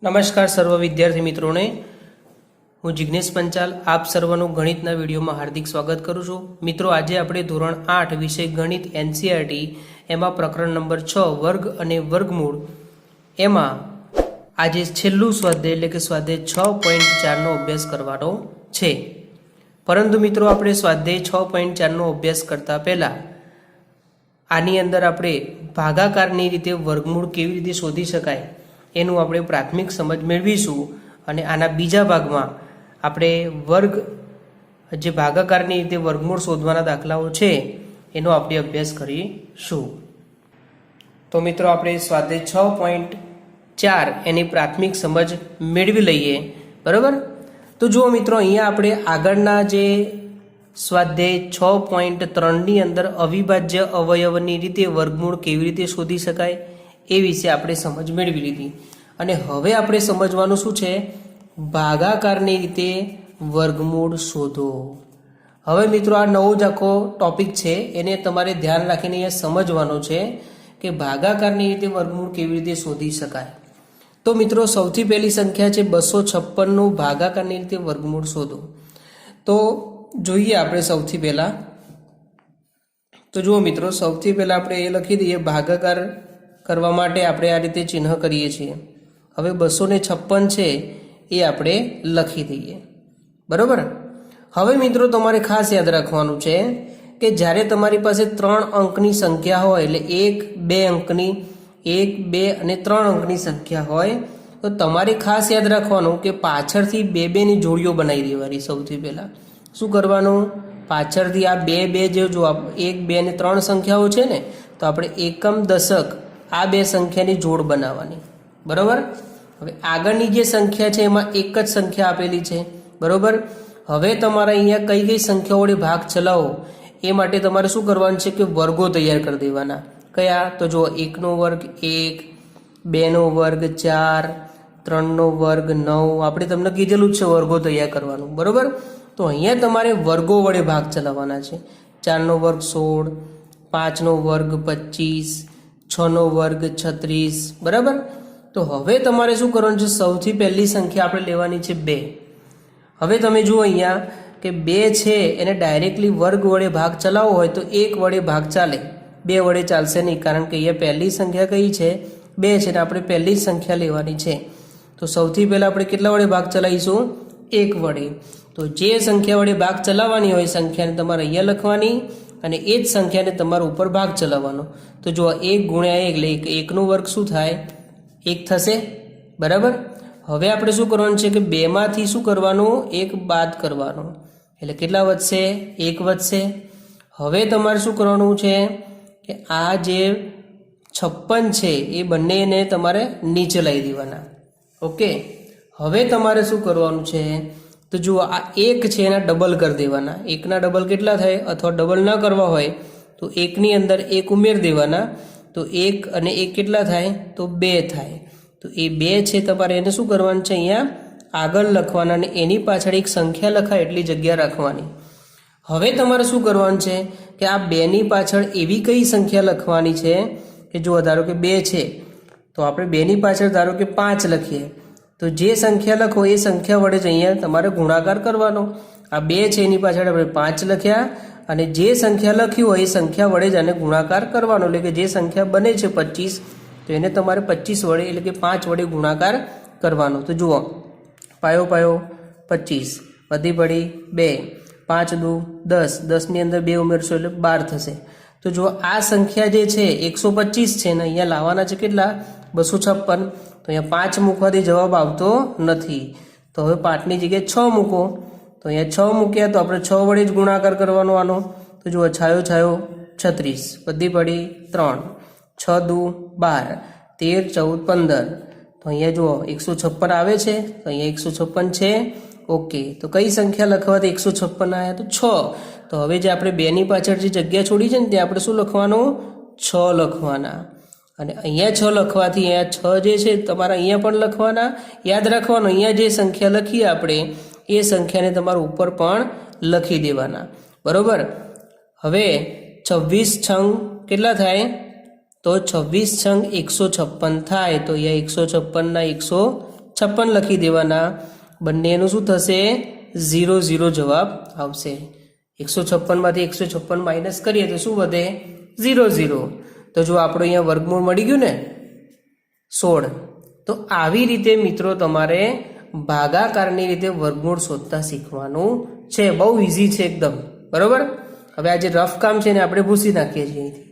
નમસ્કાર સર્વ વિદ્યાર્થી મિત્રોને, હું જિગ્નેશ પંચાલ આપ સર્વનું ગણિતના વિડીયોમાં હાર્દિક સ્વાગત કરું છું. મિત્રો, આજે આપણે ધોરણ 8 વિષય ગણિત એનસીઈઆરટી એમાં પ્રકરણ નંબર 6 વર્ગ અને વર્ગમૂળ એમાં આજે છેલ્લું સ્વાધ્યાય એટલે કે સ્વાધ્યાય 6.4નો અભ્યાસ કરવાનો છે. પરંતુ મિત્રો, આપણે સ્વાધ્યાય 6.4નો અભ્યાસ કરતા પહેલાં આની અંદર આપણે ભાગાકારની રીતે વર્ગમૂળ કેવી રીતે શોધી શકાય એનું આપણે પ્રાથમિક સમજ મેળવીશું અને આના બીજા ભાગમાં આપણે વર્ગ જે ભાગાકારની રીતે વર્ગમૂળ શોધવાના દાખલાઓ છે એનો આપણે અભ્યાસ કરીશું. તો મિત્રો, આપણે સ્વાધ્યાય 6.4 એની પ્રાથમિક સમજ મેળવી લઈએ. બરાબર? તો જુઓ મિત્રો, અહીંયા આપણે આગળના જે સ્વાધ્યાય 6.3ની અંદર અવિભાજ્ય અવયવની રીતે વર્ગમૂળ કેવી રીતે શોધી શકાય એ વિશે આપણે સમજ મેળવી લીધી. અને હવે આપણે સમજવાનું શું છે? ભાગાકારની રીતે વર્ગમૂળ શોધો. હવે મિત્રો, આ નવો જ આખો ટોપિક છે, એને તમારે ધ્યાન રાખીને અહીંયા સમજવાનો છે કે ભાગાકારની રીતે વર્ગમૂળ કેવી રીતે શોધી શકાય. તો મિત્રો, સૌથી પહેલી સંખ્યા છે 256નું ભાગાકારની રીતે વર્ગમૂળ શોધો. તો જોઈએ આપણે સૌથી પહેલા. તો જુઓ મિત્રો, સૌથી પહેલા આપણે એ લખી દઈએ, ભાગાકાર કરવા માટે આપણે આ રીતે ચિહ્ન કરીએ છીએ. હવે 256 છે એ આપણે લખી દઈએ. બરાબર? હવે મિત્રો, તમારે ખાસ યાદ રાખવાનું છે કે જ્યારે તમારી પાસે 3 અંકની સંખ્યા હોય, એટલે 1, 2 અંકની 1, 2 અને 3 અંકની સંખ્યા હોય, તો તમારે ખાસ યાદ રાખવાનું કે પાછળથી 2 ની જોડીઓ બનાવી દેવાની. સૌથી પહેલાં શું કરવાનું? પાછળથી આ 2 જે જો 1, 2 અને 3 સંખ્યાઓ છે ને, તો આપણે એકમ દશક આ 2 સંખ્યાની જોડ બનાવવાની. બરાબર? હવે આગળની જે સંખ્યા છે એમાં એક જ સંખ્યા આપેલી છે. બરાબર? હવે તમારે અહીંયા કઈ કઈ સંખ્યાઓ વડે ભાગ ચલાવો એ માટે તમારે શું કરવાનું છે કે વર્ગો તૈયાર કરી દેવાના. કયા? તો જો 1નો વર્ગ 1, 2નો વર્ગ 4, 3નો વર્ગ 9. આપણે તમને કીધેલું જ છે વર્ગો તૈયાર કરવાનું. બરાબર? તો અહીંયા તમારે વર્ગો વડે ભાગ ચલાવવાના છે. 4નો વર્ગ 16, 5નો વર્ગ 25, 6નો વર્ગ 36. બરાબર? તો હવે તમારે શું કરવાનું છે? સૌથી પહેલી સંખ્યા આપણે લેવાની છે 2. હવે તમે જુઓ અહીંયા કે 2 છે એને ડાયરેક્ટલી વર્ગ વડે ભાગ ચલાવવો હોય તો 1 વડે ભાગ ચાલે, 2 વડે ચાલશે નહીં, કારણ કે અહીંયા પહેલી સંખ્યા કઈ છે? 2 છે ને આપણે પહેલી જ સંખ્યા લેવાની છે. તો સૌથી પહેલાં આપણે કેટલા વડે ભાગ ચલાવીશું? 1 વડે. તો જે સંખ્યા વડે ભાગ ચલાવવાની હોય સંખ્યાને તમારે અહીંયા લખવાની અને એ જ સંખ્યાને તમારે ઉપર ભાગ ચલાવવાનો. તો જો 1 ગુણ્યા 1 એટલે 1નો વર્ગ શું થાય? 1 થશે. બરાબર? હવે આપણે શું કરવાનું છે કે 2 માંથી શું કરવાનું? 1 બાદ કરવાનું, એટલે કેટલા વધશે? 1 વધશે. હવે તમારે શું કરવાનું છે કે આ જે 56 છે એ બંનેને તમારે નીચે લાવી દેવાના. ઓકે. હવે તમારે શું કરવાનું છે? તો જુઓ, આ 1 છે એના ડબલ કરી દેવાના. 1ના ડબલ કેટલા થાય? અથવા ડબલ ન કરવા હોય તો 1ની અંદર 1 ઉમેરી દેવાના. તો 1 અને 1 કેટલા થાય? તો 2 થાય. તો એ 2 છે તમારે એને શું કરવાનું છે? અહીંયા આગળ લખવાના અને એની પાછળ એક સંખ્યા લખાય એટલી જગ્યા રાખવાની. હવે તમારે શું કરવાનું છે કે આ 2ની પાછળ એવી કઈ સંખ્યા લખવાની છે કે જો ધારો કે 2 છે તો આપણે 2ની પાછળ ધારો કે 5 લખીએ, તો જે સંખ્યા લખો એ સંખ્યા વડે જ અહીંયા તમારે ગુણાકાર કરવાનો. આ 2 છે એની પાછળ આપણે 5 લખ્યા અને જે સંખ્યા લખી હોય એ સંખ્યા વડે જ આને ગુણાકાર કરવાનો. એટલે કે જે સંખ્યા બને છે 25, તો એને તમારે 25 વડે એટલે કે 5 વડે ગુણાકાર કરવાનો. તો જુઓ, પાયો પાયો 25 વધી પડી 2, 5 દુ 10, 10ની અંદર 2 ઉમેરશો એટલે 12 થશે. તો જુઓ, આ સંખ્યા જે છે 125 છે ને અહીંયા લાવવાના છે કેટલા? 256. તો અહીંયા 5 મૂકવાથી જવાબ આવતો નથી. તો હવે 5ની જગ્યાએ 6 મૂકો. તો અહીંયા 6 મૂક્યા તો આપણે 6 વડે જ ગુણાકાર કરવાનો આનો. તો જુઓ, છાયો છાયો 36 વધી પડી 3, 6 દુ 12, 13, 14, 15. તો અહીંયા જુઓ 156 આવે છે. તો અહીંયા 156 છે. ઓકે. તો કઈ સંખ્યા લખવાથી 156 આવ્યા? તો 6. તો હવે જે આપણે 2ની પાછળ જે જગ્યા છોડી છે ને ત્યાં આપણે શું લખવાનું? 6 લખવાના. અને અહીંયા 6 લખવાથી અહીંયા 6 જે છે તમારે અહીંયા પણ લખવાના. યાદ રાખવાનું, અહીંયા જે સંખ્યા લખીએ આપણે એ સંખ્યાને તમારે ઉપર પણ લખી દેવાના. બરાબર? હવે 26 છંગ કેટલા થાય? તો 26 છંગ 156 થાય. તો અહીંયા 156 ના 56 લખી દેવાના, બંનેનું શું થશે 0 0 જવાબ આવશે। 156 માંથી 156 માઇનસ કરીએ તો શું વધે 0 0। તો જો આપણો અહીંયા વર્ગમૂળ મળી ગયું ને 16। તો આવી રીતે મિત્રો તમારે ભાગાકારની રીતે વર્ગમૂળ શોધતા શીખવાનું છે, બહુ ઇઝી છે એકદમ, બરોબર। હવે આ જે રફ કામ છે ને આપણે ભૂસી નાખીએ છીએ અહીંથી।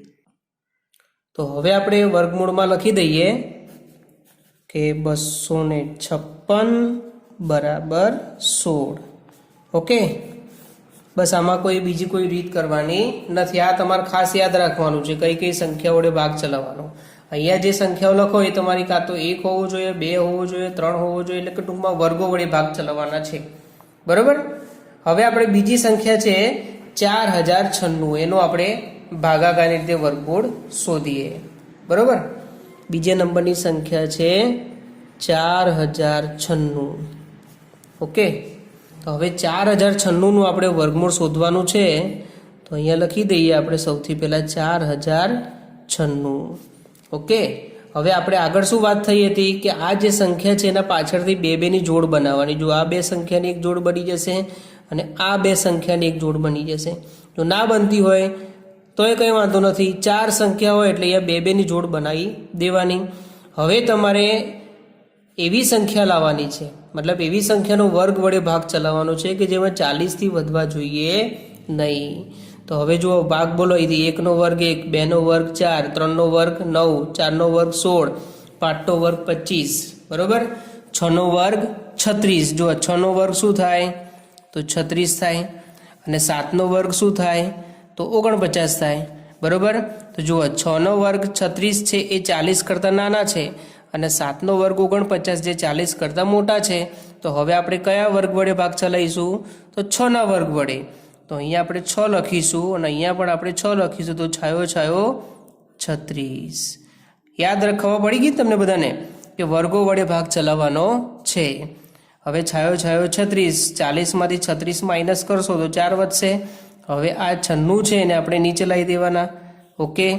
તો હવે આપણે વર્ગમૂળમાં લખી દઈએ કે 256 બરાબર 16। ઓકે, બસ આમાં કોઈ બીજી કોઈ રીત કરવાની નથી, આ તમારે ખાસ યાદ રાખવાનું છે કઈ કઈ સંખ્યા વડે ભાગ ચલાવવાનો। અહીંયા જે સંખ્યાઓ લખો એ તમારી કાં તો 1 હોવો જોઈએ, 2 હોવો જોઈએ, 3 હોવો જોઈએ, એટલે કે ટૂંકમાં વર્ગો વડે ભાગ ચલાવવાના છે, બરોબર। હવે આપણે બીજી સંખ્યા છે 4096, એનો આપણે ભાગાકારની રીતે વર્ગમૂળ શોધીએ, બરોબર। બીજા નંબરની સંખ્યા છે 4096। ઓકે, તો હવે 4096નું આપણે વર્ગમૂળ શોધવાનું છે। તો અહીંયા લખી દઈએ આપણે સૌથી પહેલાં 4096। ઓકે, હવે આપણે આગળ શું વાત થઈ હતી કે આ જે સંખ્યા છે એના પાછળથી બે બેની જોડ બનાવવાની। જો આ બે સંખ્યાની એક જોડ બની જશે અને આ બે સંખ્યાની એક જોડ બની જશે। જો ના બનતી હોય તો એ કંઈ વાંધો નથી, 4 સંખ્યા હોય એટલે અહીંયા બે બેની જોડ બનાવી દેવાની। હવે તમારે એવી સંખ્યા લાવવાની છે, મતલબ એવી સંખ્યાનો વર્ગ વડે ભાગ ચલાવવાનો છે કે જેમાં 40થી વધવા જોઈએ નહીં। તો હવે જુઓ ભાગ બોલો, અહીંથી 1નો વર્ગ 1, 2નો વર્ગ 4, 3નો વર્ગ 9, 4નો વર્ગ 16, 5નો વર્ગ 25, બરોબર। 6નો વર્ગ 36, જો 6નો વર્ગ શું થાય તો 36 થાય, અને 7નો વર્ગ શું થાય તો 49 થાય, બરોબર। તો જુઓ 6નો વર્ગ 36 છે એ 40 કરતાં નાના છે, અને 7નો વર્ગ 49 જે 40 કરતાં મોટા છે। તો હવે આપણે કયા વર્ગ વડે ભાગ ચલાવીશું તો 6ના વર્ગ વડે। તો અહીંયા આપણે 6 લખીશું અને અહીંયા પણ આપણે 6 લખીશું, તો છાયો છાયો 36। યાદ રાખવા પડી ગઈ તમને બધાને કે વર્ગો વડે ભાગ ચલાવવાનો છે। હવે છાયો છાયો 36, 40માંથી 36 માઇનસ કરશો તો 4 વધશે। હવે આ 96 છે એને આપણે નીચે લાવી દેવાના। ઓકે,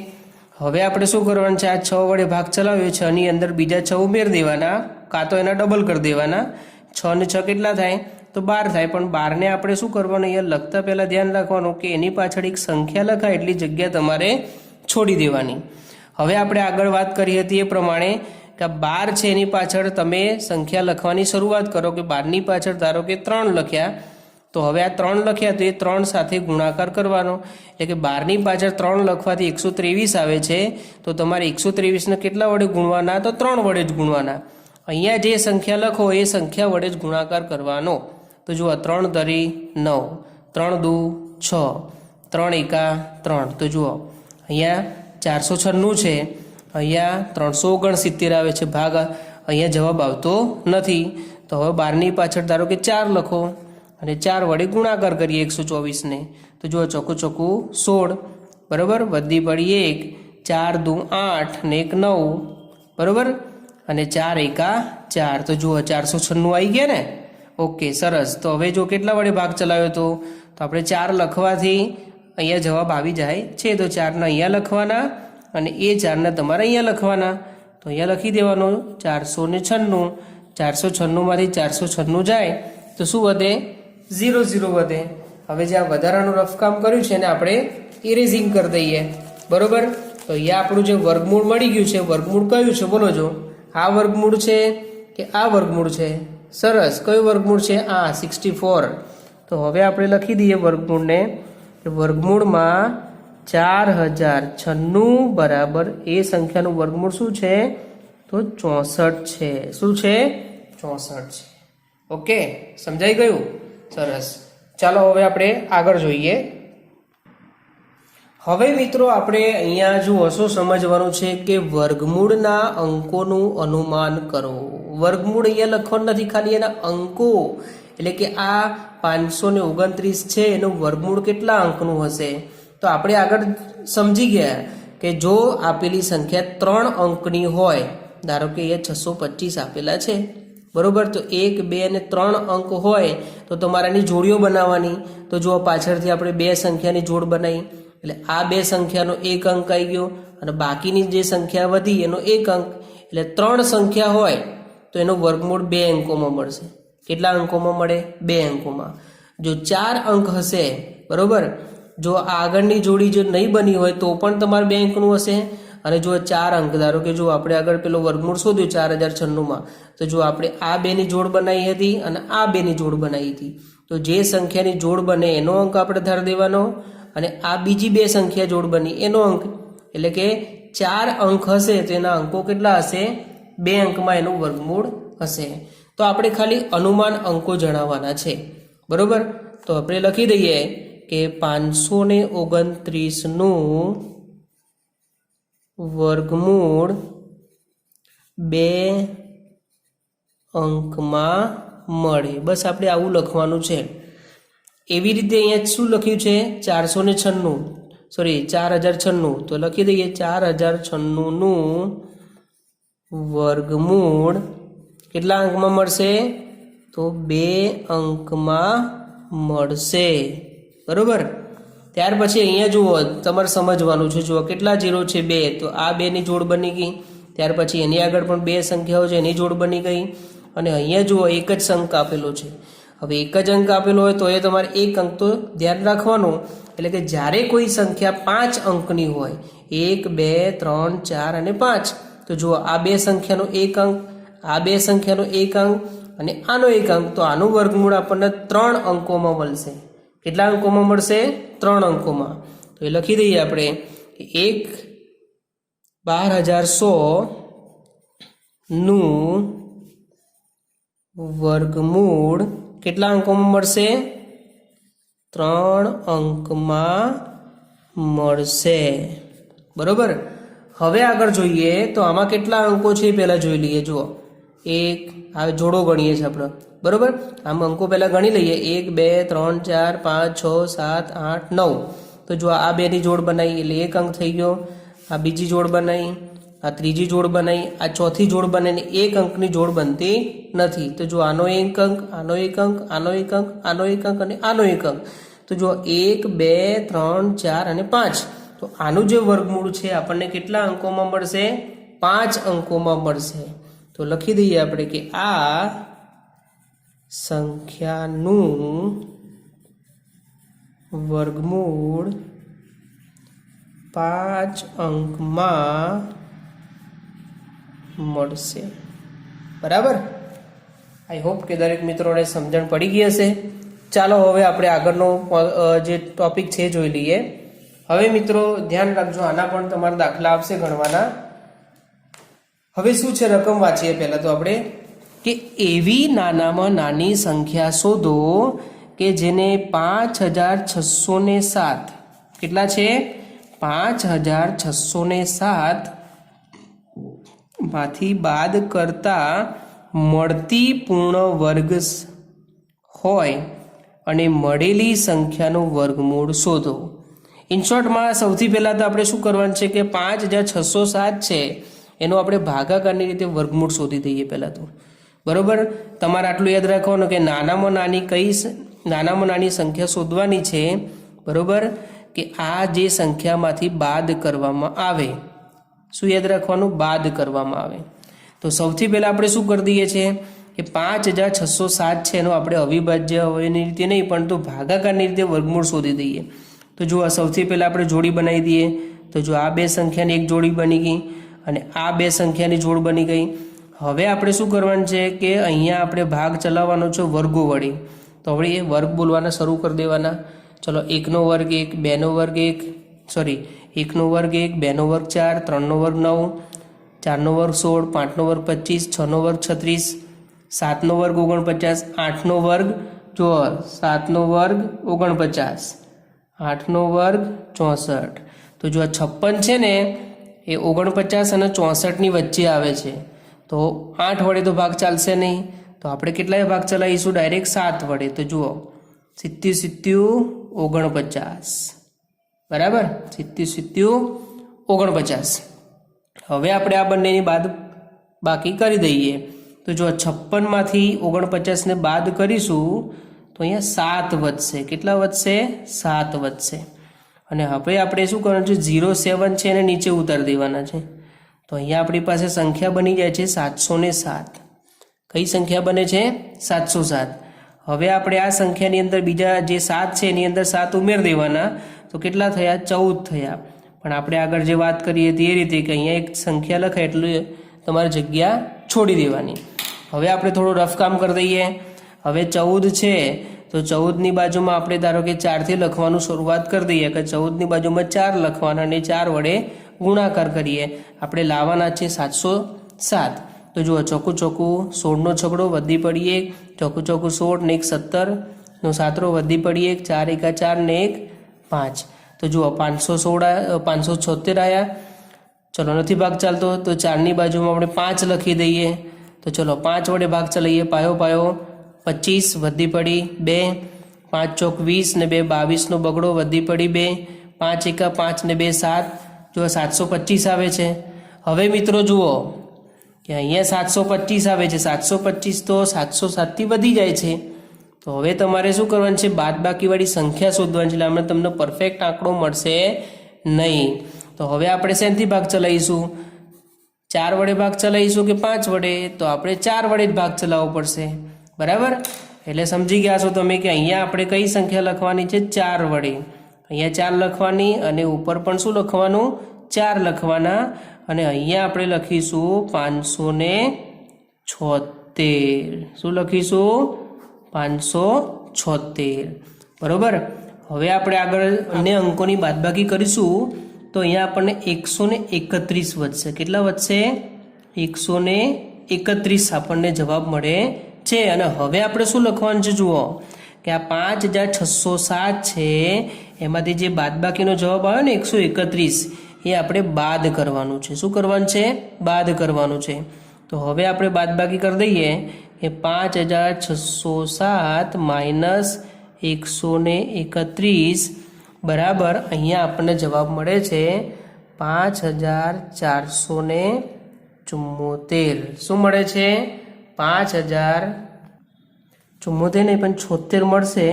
હવે આપણે શું કરવાનું છે, આ 6 વડે ભાગ ચલાવ્યો છે, આની અંદર બીજા 6 ઉમેરી દેવાના, કાં તો એના ડબલ કરી દેવાના। 6 ને 6 કેટલા થાય તો 12 થાય, પણ 12ને આપણે શું કરવાનું, અહીંયા લખતા પહેલાં ધ્યાન રાખવાનું કે એની પાછળ એક સંખ્યા લખાય એટલી જગ્યા તમારે છોડી દેવાની। હવે આપણે આગળ વાત કરી હતી એ પ્રમાણે કે 12 છે એની પાછળ તમે સંખ્યા લખવાની શરૂઆત કરો કે 12ની પાછળ ધારો કે 3 લખ્યા, તો હવે આ 3 લખ્યા તો એ 3 સાથે ગુણાકાર કરવાનો, એટલે કે 12ની પાછળ 3 લખવાથી 123 આવે છે। તો તમારે 123ને કેટલા વડે ગુણવાના તો 3 વડે જ ગુણવાના। અહીંયા જે સંખ્યા લખો એ સંખ્યા વડે જ ગુણાકાર કરવાનો। તો જુઓ 3 તરી 9, 3 દુ 6, 3 એકા 3, તો જુઓ અહીંયા 496 છે, અહીંયા 369 આવે છે ભાગ, અહીંયા જવાબ આવતો નથી। તો હવે 12ની પાછળ ધારો કે 4 લખો અને 4 વડે ગુણાકાર કરીએ 124ને, તો જુઓ ચોખ્ખું ચોખ્ખું 16, બરાબર। વધી પડી 1, 4 દુ 8 ને 1 9, બરાબર, અને 4 એકા 4, તો જુઓ 496 આવી ગયા ને। ઓકે, સરસ। તો હવે જો કેટલા વડે ભાગ ચલાવ્યો તો આપણે 4 લખવાથી અહીંયા જવાબ આવી જાય છે, તો 4ને અહીંયા લખવાના અને એ 4ને તમારે અહીંયા લખવાના। તો અહીંયા લખી દેવાનું 496, 496માંથી 496 જાય તો શું વધે 0 0 વધે। હવે જે આ વધારાનું રફ કામ કર્યું છે ને આપણે ઇરેઝિંગ કરી દઈએ, બરોબર। તો અહીંયા આપણું જે વર્ગમૂળ મળી ગયું છે, વર્ગમૂળ કયું છે બોલો, જો આ વર્ગમૂળ છે કે આ વર્ગમૂળ છે, સરસ। કયું વર્ગમૂળ છે આ 64। તો હવે આપણે લખી દઈએ વર્ગમૂળને કે વર્ગમૂળમાં 4096 બરાબર એ સંખ્યાનું વર્ગમૂળ શું છે તો 64 છે। શું છે 64 છે। ઓકે, સમજાઈ ગયું, સરસ। ચાલો હવે આપણે આગળ જોઈએ। હવે મિત્રો આપણે અહીંયા જુઓ શું સમજવાનું છે કે વર્ગમૂળના અંકોનું અનુમાન કરો। વર્ગમૂળ અહીંયા લખવાનું નથી, ખાલી એના અંકો, એટલે કે આ 529 છે એનું વર્ગમૂળ કેટલા અંકનું હશે। તો આપણે આગળ સમજી ગયા કે જો આપેલી સંખ્યા 3 અંકની હોય, ધારો કે અહીંયા 625 આપેલા છે, બરોબર, તો 1, 2 અને 3 અંક હોય તો તમારે એની જોડીઓ બનાવવાની। તો જો પાછળથી આપણે 2 સંખ્યાની જોડ બનાવી, એટલે આ 2 સંખ્યાનો 1 અંક આવી ગયો અને બાકીની જે સંખ્યા વધી એનો 1 અંક, એટલે 3 સંખ્યા હોય તો એનો વર્ગમૂળ 2 અંકોમાં મળશે. કેટલા અંકોમાં મળે? 2 અંકોમાં. જો 4 અંક હશે, બરોબર, જો આગળની જોડી જો નહીં બની હોય તો પણ તમારે 2 અંકનું હશે. અને જો 4 અંક, ધારો કે જો આપણે આગળ પેલો વર્ગમૂળ શોધ્યો 4096માં, તો જો આપણે આ 2ની જોડ બનાવી હતી અને આ 2ની જોડ બનાવી હતી, તો જે સંખ્યાની જોડ બને એનો અંક આપણે ધારી દેવાનો, અને આ બીજી 2 સંખ્યા જોડ બની એનો અંક, એટલે કે 4 અંક હશે તો એના અંકો કેટલા હશે? 2 અંકમાં એનું વર્ગમૂળ હશે. તો આપણે ખાલી અનુમાન અંકો જણાવવાના છે, બરોબર. તો આપણે લખી દઈએ કે 529 નું વર્ગમૂળ 2 અંકમાં મળે. બસ આપણે આવું લખવાનું છે. એવી રીતે અહીંયા શું લખ્યું છે? 4096, તો લખી દઈએ 4096 નું વર્ગમૂળ કેટલા અંકમાં મળશે? તો 2 અંકમાં મળશે, બરોબર. ત્યાર પછી અહીંયા જુઓ, તમારે સમજવાનું છે. જુઓ કેટલા 0 છે? 2, તો આ 2ની જોડ બની ગઈ. ત્યાર પછી એની આગળ પણ 2 સંખ્યાઓ છે, એની જોડ બની ગઈ. અને અહીંયા જુઓ એક જ અંક આપેલો છે. હવે એક જ અંક આપેલો હોય તો એ તમારે એક અંક તો ધ્યાન રાખવાનું. એટલે કે જ્યારે કોઈ સંખ્યા 5 અંકની હોય, 1, 2, 3, 4 અને 5, તો જુઓ આ 2 સંખ્યાનો એક અંક, આ 2 સંખ્યાનો એક અંક અને આનો એક અંક, તો આનું વર્ગમૂળ આપણને 3 અંકોમાં મળશે. કેટલા અંકોમાં મળશે? 3 અંકોમાં. તો એ લખી દઈએ આપણે કે 12100 નું વર્ગમૂળ કેટલા અંકોમાં મળશે? 3 અંકમાં મળશે, બરોબર. હવે આગળ જોઈએ તો આમાં કેટલા અંકો છે એ પહેલા જોઈ લઈએ. જુઓ, 1, આ જોડો ગણીએ છીએ આપણે, બરોબર. આમ અંકો પહેલા ગણી લઈએ. 1, 2, 3, 4, 5, 6, 7, 8, 9. તો જો આ 2ની જોડ બનાવી એટલે એક અંક થઈ ગયો. આ બીજી જોડ બનાવી, આ ત્રીજી જોડ બનાવી, આ ચોથી જોડ બનાવીને એક અંકની જોડ બનતી નથી. તો જો આનો એક અંક, આનો એક અંક, આનો એક અંક, આનો એક અંક અને આનો એક અંક. તો જો 1, 2, 3, 4 અને 5. તો આનું જે વર્ગમૂળ છે આપણને કેટલા અંકોમાં મળશે? 5 અંકોમાં મળશે. તો લખી દઈએ આપણે કે આ સંખ્યાનું વર્ગમૂળ 5 અંકમાં મળશે, બરાબર. આઈ હોપ કે દરેક મિત્રોને સમજણ પડી ગઈ હશે. ચાલો હવે આપણે આગળનો જે ટોપિક છે જોઈ લઈએ. હવે મિત્રો ધ્યાન રાખજો, આના પણ તમારા દાખલા આવશે ગણવાના. હવે શું છે, રકમ વાંચીએ પહેલા તો આપણે કે એવી નાનામાં નાની સંખ્યા શોધો કે જેને 5607 કેટલા છે? 5607 માંથી બાદ કરતા મળતી પૂર્ણ વર્ગ હોય અને મળેલી સંખ્યાનું વર્ગમૂળ શોધો. ઇન શોર્ટમાં સૌથી પહેલાં તો આપણે શું કરવાનું છે કે 5607 છે એનો આપણે ભાગાકારની રીતે વર્ગમૂળ શોધી દઈએ પહેલાં તો, બરોબર. તમારે આટલું યાદ રાખવાનું કે નાનામાં નાની સંખ્યા શોધવાની છે, બરોબર, કે આ જે સંખ્યામાંથી બાદ કરવામાં આવે. શું યાદ રાખવાનું? બાદ કરવામાં આવે. તો સૌથી પહેલાં આપણે શું કરી દઈએ છીએ કે 5607 છે એનો આપણે અવિભાજ્ય અવયવની રીતે નહીં પણ તો ભાગાકારની રીતે વર્ગમૂળ શોધી દઈએ. તો જો સૌથી પહેલાં આપણે જોડી બનાવી દઈએ. તો જો આ 2 સંખ્યાની એક જોડી બની ગઈ અને આ 2 સંખ્યાની જોડ બની ગઈ. હવે આપણે શું કરવાનું છે કે અહીંયા આપણે ભાગ ચલાવવાનો છે વર્ગો વડે. તો હવે એ વર્ગ બોલવાના શરૂ કરી દેવાના. ચલો 1નો વર્ગ 1, 2નો વર્ગ 1, સોરી 1નો વર્ગ 1, 2નો વર્ગ 4, 3નો વર્ગ 9, 4નો વર્ગ 16, 5નો વર્ગ 25, 6નો વર્ગ 36, 7નો વર્ગ 49, 8નો વર્ગ જો 7નો વર્ગ 49, 8નો વર્ગ 64. તો જો આ 56 છે ને એ 49 અને 64ની વચ્ચે આવે છે. તો 8 વડે તો ભાગ ચાલશે નહીં, તો આપણે કેટલાય ભાગ ચલાવીશું? ડાયરેક્ટ 7 વડે. તો જુઓ 70 49, બરાબર, 70 49. હવે આપણે આ બંનેની બાદ બાકી કરી દઈએ. તો જો 56માંથી 49ને બાદ કરીશું તો અહીંયા 7 વધશે. કેટલા વધશે? 7 વધશે. અને હવે આપણે શું કરવાનું છે? 07 છે એને નીચે ઉતારી દેવાના છે. તો અહીંયા આપણી પાસે સંખ્યા બની જાય છે 707. કઈ સંખ્યા બને છે? 707. હવે આપણે આ સંખ્યાની અંદર બીજા જે 7 છે એની અંદર 7 ઉમેર દેવાના, તો કેટલા થયા? 14 થયા. પણ આપણે આગળ જે વાત કરીએ તે રીતે કે અહીંયા એક સંખ્યા લખાય એટલે તમારે જગ્યા છોડી દેવાની. હવે આપણે થોડું રફ કામ કરી દઈએ. હવે 14 છે તો 14ની બાજુમાં આપણે ધારો કે 4થી લખવાનું શરૂઆત કરી દઈએ કે 14ની બાજુમાં 4 લખવાના અને 4 વડે ગુણાકાર કરીએ. આપણે લાવવાના છે 707. તો જુઓ, ચોખ્ખું ચોખ્ખું 16નો છગડો વધી પડી 1, ચોખ્ખું ચોખ્ખું 16 ને 1 17નો સાતરો વધી પડી 1, 4 એકા 4 ને 1 5. તો જુઓ 576 આવ્યા. ચલો નથી ભાગ ચાલતો તો 4ની બાજુમાં આપણે 5 લખી દઈએ. તો ચલો 5 વડે ભાગ ચલાવીએ. પાયો પાયો 25 વધી પડી 2, 5 ચોક 20 ને 2 22નો બગડો વધી પડી 2, 5 એકા 5 ને 2 7. જુઓ 725 આવે છે. હવે મિત્રો જુઓ કે અહીંયા 725 આવે છે. 725 તો 707થી વધી જાય છે. તો હવે તમારે શું કરવાનું છે? બાદબાકીવાળી સંખ્યા શોધવાની છે. એટલે આમાં તમને પરફેક્ટ આંકડો મળશે નહીં. તો હવે આપણે શેનાથી ભાગ ચલાવીશું? 4 વડે ભાગ ચલાવીશું કે 5 વડે? તો આપણે 4 વડે જ ભાગ ચલાવવો પડશે. બરાબર? એટલે સમજી ગયા છો તમે કે અહીંયા આપણે કઈ સંખ્યા લખવાની છે? 4 વડે. અહીંયા 4 લખવાની અને ઉપર પણ શું લખવાનું? 4 લખવાના. અને અહીંયા આપણે લખીશું 576. શું લખીશું? 576. બરોબર? હવે આપણે આગળ અન્ય અંકોની બાદબાકી કરીશું તો અહીંયા આપણને 131 વધશે. કેટલા વધશે? 131 આપણને જવાબ મળે છે. અને હવે આપણે શું લખવાનું છે? જુઓ કે આ 5607 છે એમાંથી જે બાદબાકીનો જવાબ આવ્યો ને 131 એ આપણે બાદ કરવાનું છે. શું કરવાનું છે? બાદ કરવાનું છે. તો હવે આપણે બાદબાકી કરી દઈએ કે 5607 માઇનસ 131 બરાબર અહીંયા આપણને જવાબ મળે છે 5474. શું મળે છે? 5074 નહીં પણ 76 મળશે.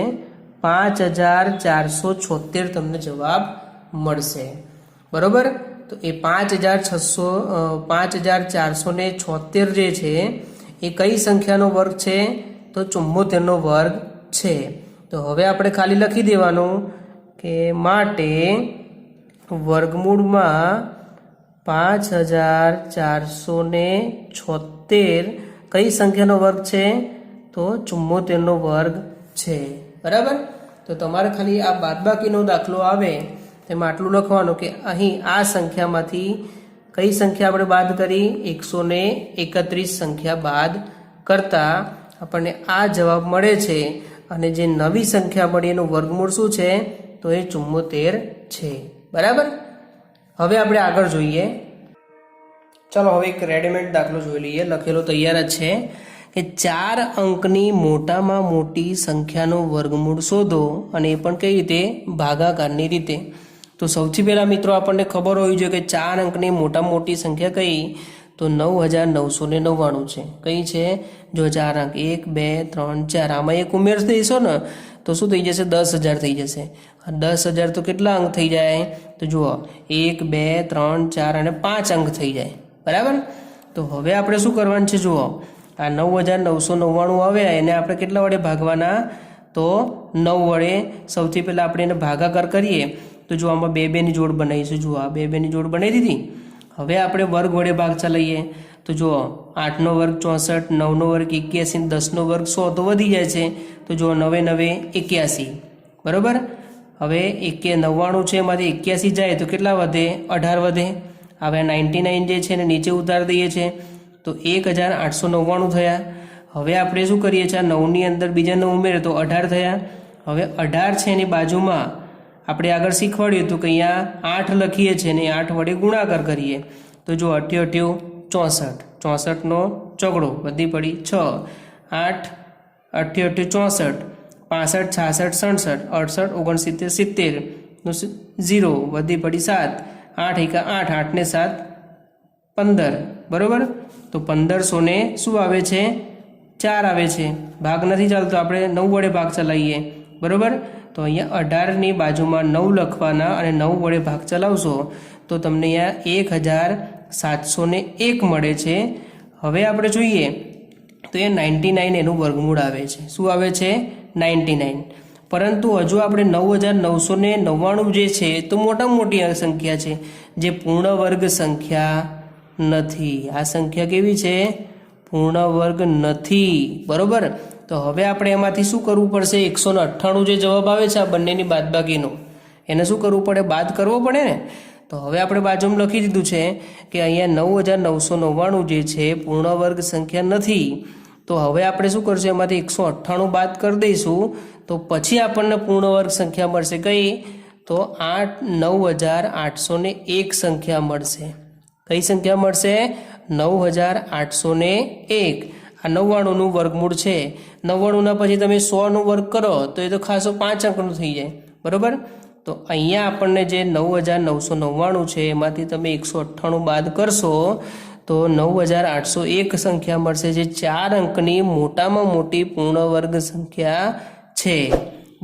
5476 તમને જવાબ મળશે. બરોબર? તો એ 5476 જે છે એ કઈ સંખ્યાનો વર્ગ છે? તો 74નો વર્ગ છે. તો હવે આપણે ખાલી લખી દેવાનું કે માટે વર્ગમૂળમાં 5476 કઈ સંખ્યાનો વર્ગ છે? તો 74નો વર્ગ છે. બરાબર? તો તમારે ખાલી આ બાદબાકીનો દાખલો આવે તેમાં આટલું લખવાનું કે અહીં આ સંખ્યામાંથી કઈ સંખ્યા આપણે બાદ કરી? 131 સંખ્યા બાદ કરતા આપણને આ જવાબ મળે છે. અને જે નવી સંખ્યા મળી એનું વર્ગમૂળ શું છે? તો એ 74 છે. બરાબર? હવે આપણે આગળ જોઈએ. ચાલો હવે એક રેડીમેડ દાખલો જોઈ લઈએ. લખેલો તૈયાર જ છે કે 4 અંકની મોટામાં મોટી સંખ્યાનો વર્ગમૂળ શોધો, અને એ પણ કઈ રીતે? ભાગાકારની રીતે. તો સૌથી પહેલાં મિત્રો આપણને ખબર હોવી જોઈએ કે 4 અંકની મોટામાં મોટી સંખ્યા કઈ? તો 9999 છે. કઈ છે? જો 4 અંક 1 2 3 4 આમાં એક ઉમેર દઈશો ને તો શું થઈ જશે? 10,000 થઈ જશે. 10,000 તો કેટલા અંક થઈ જાય? તો જુઓ 1 2 3 4 અને 5 અંક થઈ જાય. બરાબર? તો હવે આપણે શું કરવાનું છે? જુઓ આ 9999 આવે એને આપણે કેટલા વડે ભાગવાના? તો 9 વડે. સૌથી પહેલાં આપણે એને ભાગાકાર કરીએ તો જો આમાં 2 2ની જોડ બનાવીશું. જુઓ આ 2 2ની જોડ બનાવી દીધી. હવે આપણે વર્ગ વડે ભાગ ચલાવીએ તો જુઓ 8નો વર્ગ 64, 9નો વર્ગ 81, 10નો વર્ગ 100 તો વધી જાય છે. તો જુઓ 9 9 81. બરાબર? હવે 99 છે એમાંથી 81 જાય તો કેટલા વધે? 18 વધે. હવે 99 જે છે એને નીચે ઉતારી દઈએ છીએ તો 1899 થયા. હવે આપણે શું કરીએ છીએ? 9ની અંદર બીજા 9 ઉમેરે તો 18 થયા. હવે 18 છે એની બાજુમાં આપણે આગળ શીખવાડ્યું હતું કે અહીંયા 8 લખીએ છીએ ને 8 વડે ગુણાકાર કરીએ તો જો 8 64, 64નો ચોગડો વધી પડી 6, 8 8 64, 65 66 67 68 69 70 0 વધી પડી 7, 8 એકા 8, 8 ને 7 15. બરોબર? તો 1500 ને શું આવે છે? 4 આવે છે. ભાગ નથી ચાલતો, આપણે 9 વડે ભાગ ચલાવીએ. બરોબર? તો અહીંયા 18ની બાજુમાં 9 લખવાના અને 9 વડે ભાગ ચલાવશો તો તમને અહીંયા 1701 મળે છે. હવે આપણે જોઈએ તો એ 99 એનું વર્ગમૂળ આવે છે. શું આવે છે? 99. પરંતુ હજુ આપણે 9999 જે છે તો મોટામાં મોટી સંખ્યા છે, જે પૂર્ણ વર્ગ સંખ્યા નથી. આ સંખ્યા કેવી છે? પૂર્ણ વર્ગ નથી. બરોબર. તો હવે આપણે એમાંથી શું કરવું પડશે? 198 જે જવાબ આવે છે આ બંનેની બાદબાકીનો, એને શું કરવું પડે? બાદ કરવો પડે ને. તો હવે આપણે બાજુમાં લખી દીધું છે કે અહીંયા 9999 જે છે પૂર્ણ વર્ગ સંખ્યા નથી. તો હવે આપણે શું કરશું? એમાંથી 198 બાદ કરી દઈશું તો પછી આપણને પૂર્ણ વર્ગ સંખ્યા મળશે. કઈ? તો 9801 સંખ્યા મળશે. કઈ સંખ્યા મળશે? 9801. આ 99નું વર્ગમૂળ છે. 99ના પછી તમે 100નું વર્ગ કરો તો એ તો ખાસો 5 અંકનું થઈ જાય. બરોબર. તો અહીંયા આપણને જે 9999 છે એમાંથી તમે 198 બાદ કરશો તો 9801 સંખ્યા મળશે, જે 4 અંકની મોટામાં મોટી પૂર્ણ વર્ગ સંખ્યા છે.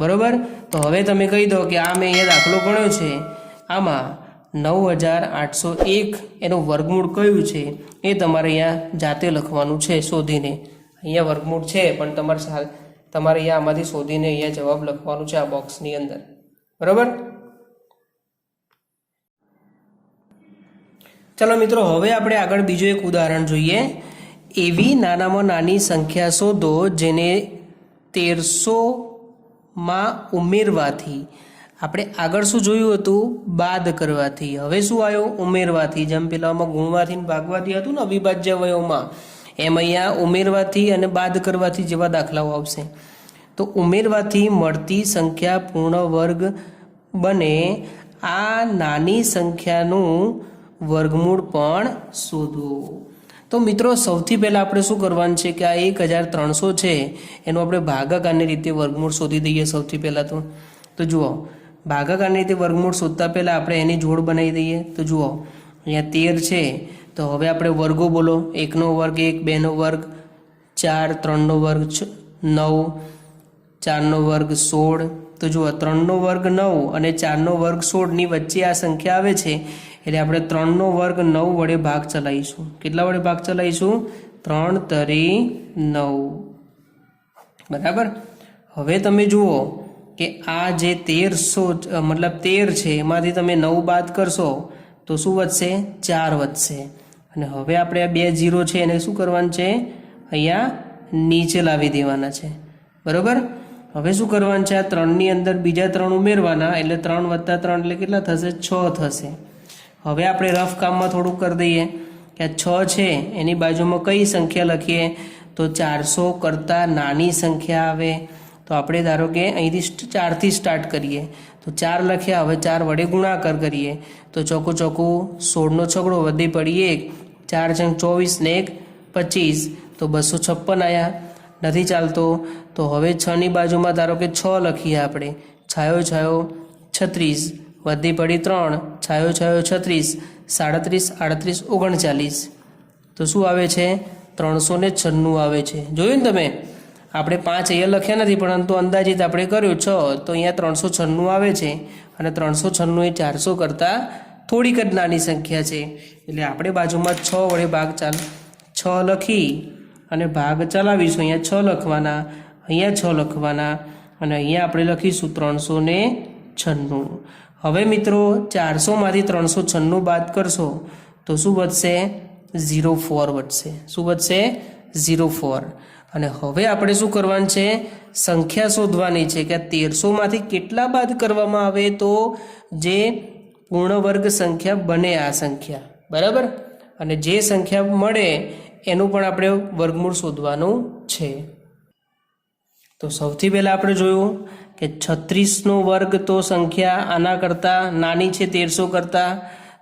બરોબર. તો હવે તમે કહી દો કે આ મેં અહીંયા દાખલો ગણ્યો છે, આમાં 9801 એનું વર્ગમૂળ કયું છે એ તમારે અહીંયા જાતે લખવાનું છે શોધીને. અહીંયા વર્ગમૂળ છે પણ તમારે અહીંયા આમાંથી શોધીને અહીંયા જવાબ લખવાનું છે આ બોક્સની અંદર. બરાબર. ચલો મિત્રો, હવે આપણે આગળ બીજું એક ઉદાહરણ જોઈએ. એવી નાનામાં નાની સંખ્યા શોધો જેને 1300માં ઉમેરવાથી, આપણે આગળ શું જોયું હતું? બાદ કરવાથી. હવે શું આવ્યું? ઉમેરવાથી. જેમ પેલામાં ગુણવાથી ભાગવાથી હતું ને અવિભાજ્ય અવયવમાં, એમ અહીંયા ઉમેરવાથી અને બાદ કરવાથી જેવા દાખલાઓ આવશે. તો ઉમેરવાથી મળતી સંખ્યા પૂર્ણ વર્ગ બને. આ નાની સંખ્યાનું વર્ગમૂળ પણ શોધો. તો મિત્રો સૌથી પહેલાં આપણે શું કરવાનું છે કે આ 1300 છે એનું આપણે ભાગાકારની રીતે વર્ગમૂળ શોધી દઈએ. સૌથી પહેલાં તો જુઓ, ભાગાકારની રીતે વર્ગમૂળ શોધતા પહેલાં આપણે એની જોડ બનાવી દઈએ. તો જુઓ, અહીંયા 13 છે તો હવે આપણે વર્ગો બોલો. 1નો વર્ગ 1, 2નો વર્ગ 4, 3નો વર્ગ 9, 4નો વર્ગ 16. તો જુઓ, 3નો વર્ગ 9 અને 4નો વર્ગ 16ની વચ્ચે આ સંખ્યા આવે છે એટલે આપણે 3નો વર્ગ 9 વડે ભાગ ચલાવીશું. કેટલા વડે ભાગ ચલાવીશું? 3 તરી 9. બરાબર. હવે તમે જુઓ કે આ જે 1300 મતલબ 13 છે એમાંથી તમે 9 બાદ કરશો તો શું વધશે? 4 વધશે. અને હવે આપણે આ 2 0 છે એને શું કરવાનું છે? અહીંયા નીચે લાવી દેવાના છે. બરાબર. હવે શું કરવાનું છે? આ 3ની અંદર બીજા 3 ઉમેરવાના એટલે 3 + 3 એટલે કેટલા થશે? 6 થશે. હવે આપણે રફ કામમાં થોડુંક કરી દઈએ કે આ 6 છે એની બાજુમાં કઈ સંખ્યા લખીએ? તો 400 કરતાં નાની સંખ્યા આવે. તો આપણે ધારો કે અહીંથી 4થી સ્ટાર્ટ કરીએ તો 4 લખ્યા. હવે 4 વડે ગુણાકાર કરીએ તો ચોખ્ખું 16નો છગડો વધી પડી 1, 4 × 24 ને 1 25, તો 256 આવ્યા. નથી ચાલતો તો હવે 6ની બાજુમાં ધારો કે 6 લખીએ આપણે. છાયો છાયો 36 વધી પડી 3, છાયો છાયો 36, 37, 38, 39. તો શું આવે છે? 396 આવે છે. જોયું ને તમે? આપણે 5 અહીંયા લખ્યા નથી પરંતુ અંદાજિત આપણે કર્યું 6, તો અહીંયા 396 આવે છે. અને 396 એ 400 કરતાં થોડીક જ નાની સંખ્યા છે એટલે આપણે બાજુમાં 6 વડે ભાગ 6 લખી અને ભાગ ચલાવીશું. અહીંયા 6 લખવાના, અહીંયા 6 લખવાના અને અહીંયા આપણે લખીશું 396. હવે મિત્રો 400માંથી 396 બાદ કરશો તો શું વધશે? 04 વધશે. શું વધશે? 04. અને હવે આપણે શું કરવાનું છે? સંખ્યા શોધવાની છે કે 1300માંથી કેટલા બાદ કરવામાં આવે તો જે પૂર્ણ વર્ગ સંખ્યા બને આ સંખ્યા. બરાબર. અને જે સંખ્યા મળે એનું પણ આપણે વર્ગમૂળ શોધવાનું છે. તો સૌથી પહેલાં આપણે જોયું કે 36નો વર્ગ તો સંખ્યા આના કરતાં નાની છે 1300 કરતાં.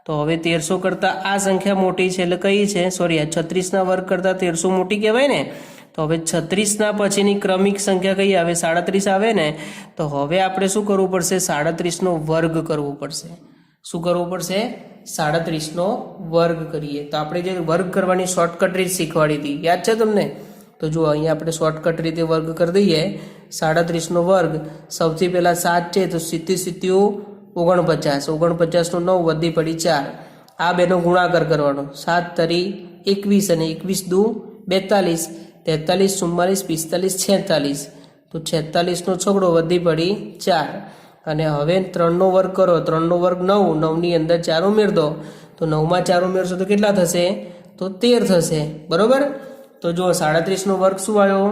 તો હવે 1300 કરતાં આ સંખ્યા મોટી છે એટલે કઈ છે? સોરી, આ 36ના વર્ગ કરતાં 1300 મોટી કહેવાય ને. તો હવે 36ના પછીની ક્રમિક સંખ્યા કઈ આવે? 37 આવે ને. તો હવે આપણે શું કરવું પડશે? 37નો વર્ગ કરવો પડશે. શું કરવું પડશે? 37નો વર્ગ કરીએ. તો આપણે જે વર્ગ કરવાની શોર્ટકટ રીત શીખવાડી હતી યાદ છે તમને? તો જુઓ, અહીંયા આપણે શોર્ટકટ રીતે વર્ગ કરી દઈએ. 37નો વર્ગ સૌથી પહેલાં 7 છે તો 7 49, 49નો 9 વધી પડી 4. આ બેનો ગુણાકાર કરવાનો. 7 તરી 21 અને 21 દુ 42, 43, 44, 45, 46. તો 46નો છગડો વધી પડી 4. અને હવે 3નો વર્ગ કરો, 3નો વર્ગ 9, 9ની અંદર 4 ઉમેર દો, તો 9માં 4 ઉમેરશો તો કેટલા થશે? તો 13 થશે. બરોબર. તો જો 37નો વર્ગ શું આવ્યો?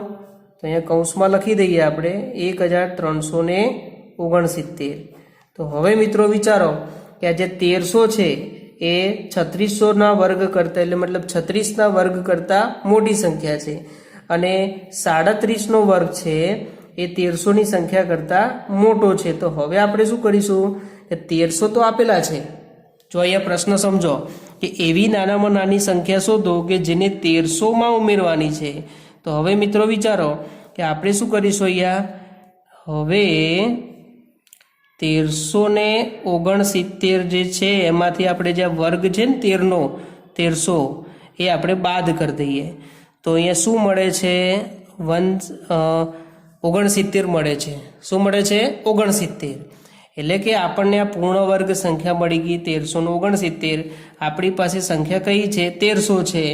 તો અહીંયા કૌંસમાં લખી દઈએ આપણે 1369. તો હવે મિત્રો વિચારો કે આ જે 1300 છે એ 3600ના વર્ગ કરતાં, એટલે મતલબ 36ના વર્ગ કરતાં મોટી સંખ્યા છે, અને 37નો વર્ગ છે એ 1300ની સંખ્યા કરતાં મોટો છે. તો હવે આપણે શું કરીશું કે 1300 તો આપેલા છે. જો અહીંયા પ્રશ્ન સમજો કે એવી નાનામાં નાની સંખ્યા શોધો કે જેને 1300માં ઉમેરવાની છે. તો હવે મિત્રો વિચારો કે આપણે શું કરીશું અહીંયા? હવે 1369 જે છે એમાંથી આપણે જે વર્ગ છે ને 1300 એ આપણે બાદ કરી દઈએ. તો અહીંયા શું મળે છે? 69 મળે છે. શું મળે છે? 69. એટલે કે આપણને આ પૂર્ણ વર્ગ સંખ્યા મળી ગઈ 1369. આપણી પાસે સંખ્યા કઈ છે? 1300 છે.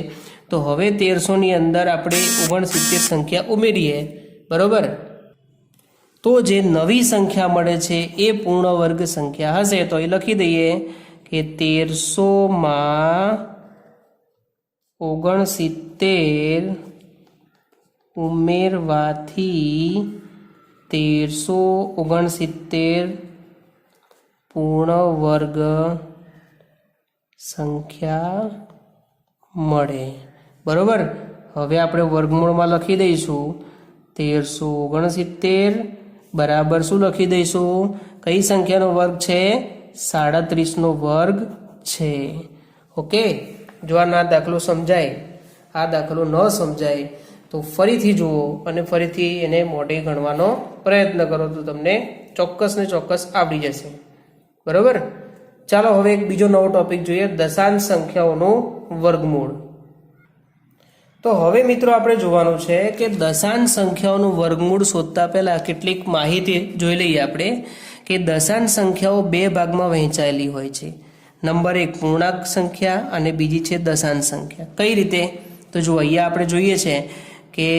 તો હવે 1300ની અંદર આપણે 69 સંખ્યા ઉમેરીએ. બરોબર. તો જે નવી સંખ્યા મળે છે એ પૂર્ણ વર્ગ સંખ્યા હશે. તો એ લખી દઈએ કે 1300માં 69 ઉમેરવાથી 1369 પૂર્ણ વર્ગ સંખ્યા મળે. બરોબર. હવે આપણે વર્ગમૂળમાં લખી દઈશું 1369 બરાબર શું લખી દઈશું? કઈ સંખ્યાનો વર્ગ છે? 37નો વર્ગ છે. ઓકે. જો આ દાખલો સમજાય, આ દાખલો ન સમજાય તો ફરીથી જુઓ અને ફરીથી એને મોઢે ગણવાનો પ્રયત્ન કરો, તો તમને ચોક્કસ ને ચોક્કસ આવડી જશે. બરોબર. ચાલો હવે એક બીજો નવો ટોપિક જોઈએ, દશાંશ સંખ્યાઓનું વર્ગમૂળ. તો હવે મિત્રો આપણે જોવાનું છે કે દશાંશ સંખ્યાઓનું વર્ગમૂળ શોધતા પહેલા કેટલીક માહિતી જોઈ લઈએ આપણે કે દશાંશ સંખ્યાઓ બે ભાગમાં વહેંચાયેલી હોય છે. નંબર 1 પૂર્ણાંક સંખ્યા અને બીજી છે દશાંશ સંખ્યા. કઈ રીતે? તો જો અહીંયા આપણે જોઈએ છે કે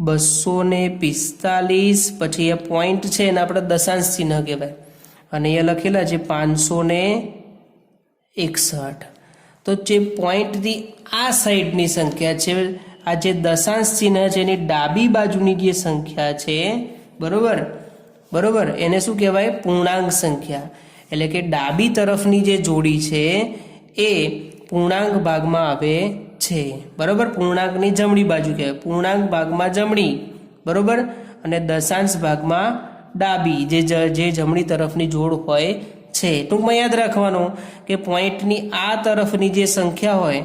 245, પછી એ પોઈન્ટ છે એને આપણે દશાંશ ચિહ્ન કહેવાય, અને અહીંયા લખેલા છે 561. તો જે પોઈન્ટની આ સાઈડની સંખ્યા છે, આ જે દશાંશ ચિહ્ન છે એની ડાબી બાજુની જે સંખ્યા છે, બરોબર બરોબર, એને શું કહેવાય? પૂર્ણાંક સંખ્યા. એટલે કે ડાબી તરફની જે જોડી છે એ પૂર્ણાંક ભાગમાં આવે છે. બરોબર. પૂર્ણાંકની જમણી બાજુ કહેવાય, પૂર્ણાંક ભાગમાં જમણી. બરોબર. અને દશાંશ ભાગમાં ડાબી, જે જમણી તરફની જોડ હોય છે. ટૂંકમાં યાદ રાખવાનું કે પોઈન્ટની આ તરફની જે સંખ્યા હોય